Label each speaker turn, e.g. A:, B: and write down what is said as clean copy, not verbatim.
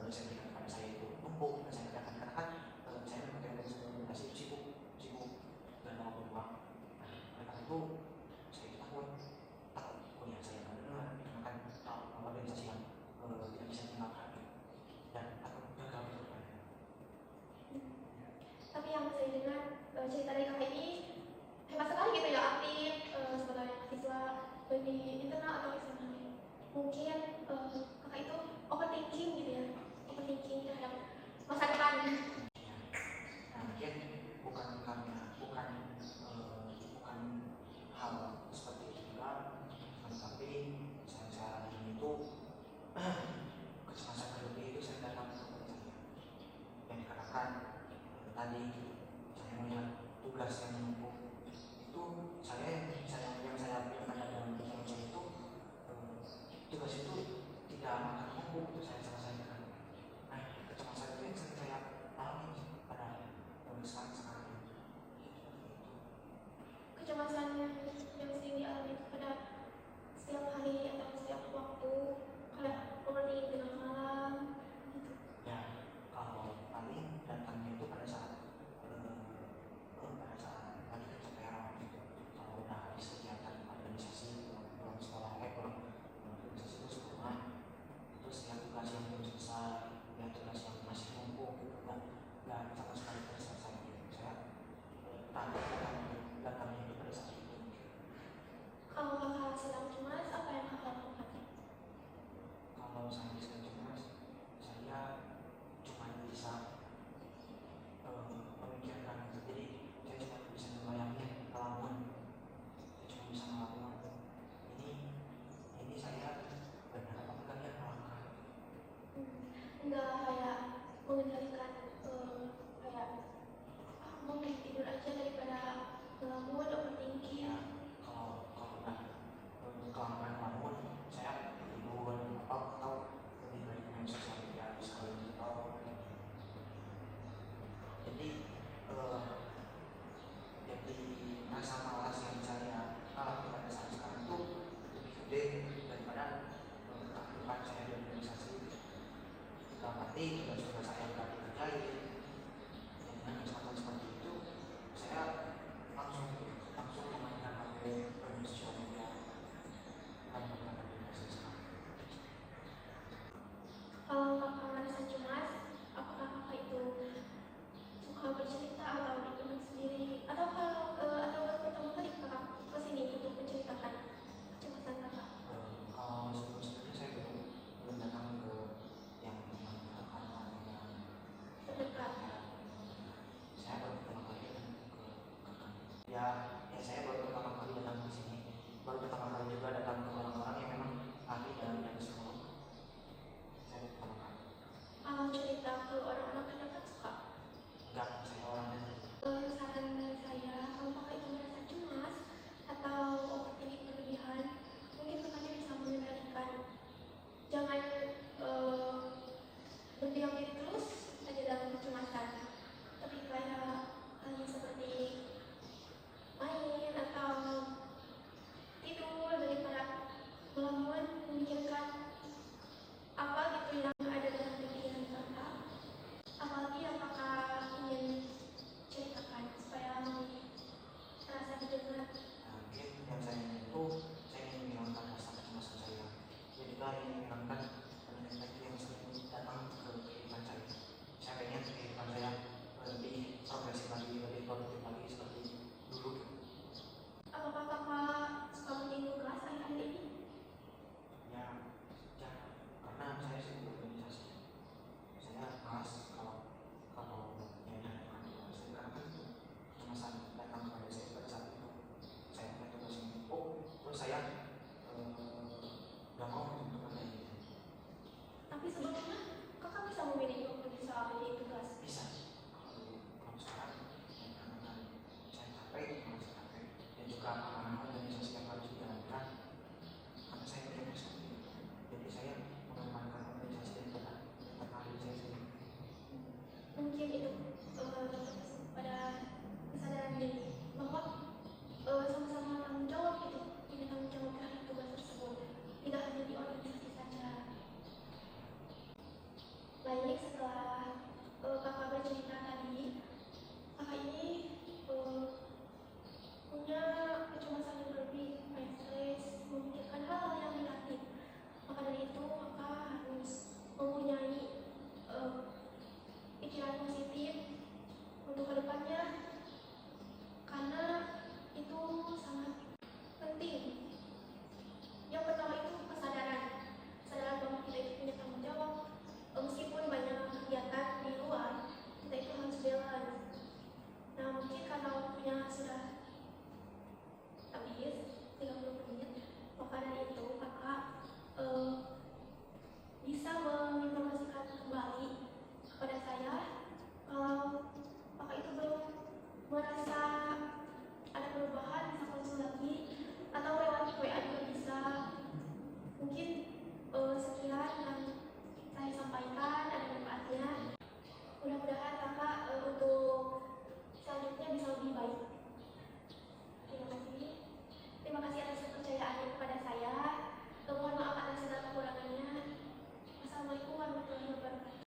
A: saya berikan kepada saya itu numpuk, dan saya katakan saya memang organisasi itu sibuk dan mau berbuang. Nah, oleh karena itu saya takut kuliah saya akan dengar dikarenakan organisasi yang tidak bisa ditinggalkan dan takut gagal ke depannya.
B: Tapi yang saya dengar cerita dari kakak ini hebat sekali gitu ya, aktif sebagai mahasiswa di internal atau eksternal. Mungkin kakak itu overthinking gitu ya, overthinking terhadap masa depan.
A: Nah, mungkin bukan hal seperti itu juga, tapi saya ini itu kecemasan berlebih itu saya datang ke tempat saya yang dikatakan tadi saya melihat tugas yang menumpuk itu yang ada dalam pikiran saya itu tugas itu tidak akan menumpuk itu saya selesaikan. Nah, kecemasan itu yang sering saya alami pada sekarang.
B: Kecemasan yang sering dialami pada setiap hari atau setiap waktu, kayak overthinking dengan malam gitu.
A: Ya, kalau paling datangnya itu pada saat lagi kecapean gitu. Kalau udah habis kegiatan organisasi, pulang sekolah, pulang organisasi itu sekolah, terus lihat tugas yang belum selesai, lihat tugas yang masih numpuk gitu, nggak sama sekali terselesai gitu. Saya datangnya itu pada saat itu.
B: Kalau kakak sedang cemas, apa yang kakak lakukan?
A: Kalau saya sedang cemas, saya cuma bisa memikirkan sendiri. Saya cuma bisa membayangin ngelamun. Saya cuma bisa ngelamun. Ini saya benar apa enggak ya melangkah?
B: Enggak kayak mengendalikan kayak mau tidur aja daripada ngelamun, overthinking.
A: Ya, kalau udah kelamaan ngelamun, saya tidur atau lebih baik main sosial media sekali atau jadi rasa malas yang saya alami pada saat sekarang itu lebih gede daripada keaktifan saya di organisasi. Dalam arti tugas-tugas saya yang tadi kerjain, dan dengan kesempatan seperti itu saya langsung memainkan HP bermain sosial media dan menggunakan aplikasi sekarang.
B: Kalau kakak merasa cemas, apakah kakak itu suka bercerita atau dipendam sendiri, atau baru pertama kali kakak kesini untuk menceritakan kecemasan kakak?
A: Kalau sebelum-sebelumnya saya belum datang ke yang rekan-rekan yang
B: Terdekat.
A: Saya baru pertama kali datang ke ya saya baru pertama kali datang ke sini, baru pertama kali juga datang ke orang-orang yang memang ahli dalam psikolog. Saya pertama kali.
B: Kalau cerita ke orang-orang terdekat suka?
A: Enggak, saya orangnya.
B: Saran dari saya, kalau kakak itu merasa cemas atau overthinking berlebihan, mungkin kakaknya bisa mengendalikan. Jangan berdiam diri terus aja dalam kecemasan, tapi kayak hanya seperti main atau tidur daripada melamun memikirkan apa gitu yang ada dalam pikiran kakak, apalagi yang kakak ingin ceritakan supaya terasa didengar.
A: Mungkin yang saya ingin itu saya ingin menghilangkan rasa kecemasan saya. Jadi juga ingin menghilangkan penyakit yang sering datang ke kehidupan saya. Saya pengen kehidupan saya lebih progresif lagi, lebih produktif lagi seperti dulu.
B: Apakah kakak suka bikin tugas akhir-akhir ini?
A: Ya, karena saya sibuk organisasi. Saya malas kalau yang tugas karena itu kecemasan datang kepada saya pada saat itu. Saya punya tugas yang numpuk, terus saya nggak mau untuk mengerjain itu.
B: Tapi sebetulnya kakak bisa memilih untuk bisa bikin tugas.
A: Bisa. Kalau sekarang karena saya capek, dan juga amanah organisasi yang harus dijalankan, karena saya punya seperti itu. Jadi saya mengembangkan organisasi dan terkait saya sendiri.
B: Mungkin itu pada kesadaran diri bahwa sama-sama tanggung jawab gitu, punya tanggung jawab terhadap tugas tersebut, tidak hanya di organisasi saja. Baik. cerita tadi, kakak ini punya kecemasan yang berlebih, kayak stres, memikirkan hal-hal yang negatif. Maka dari itu kakak harus mempunyai pikiran positif untuk kedepannya, karena itu sangat penting. Yang pertama itu kesadaran bahwa kita itu punya tanggung jawab. Meskipun banyak kegiatan di luar, kita itu harus balance. Nah, mungkin karena waktunya sudah habis 30 menit, maka dari itu kakak bisa menginformasikan kembali kepada saya kalau kakak itu belum merasa ada perubahan, bisa konsul lagi atau lewat WA juga bisa. Mungkin sekian yang saya sampaikan, ada manfaatnya. Mudah-mudahan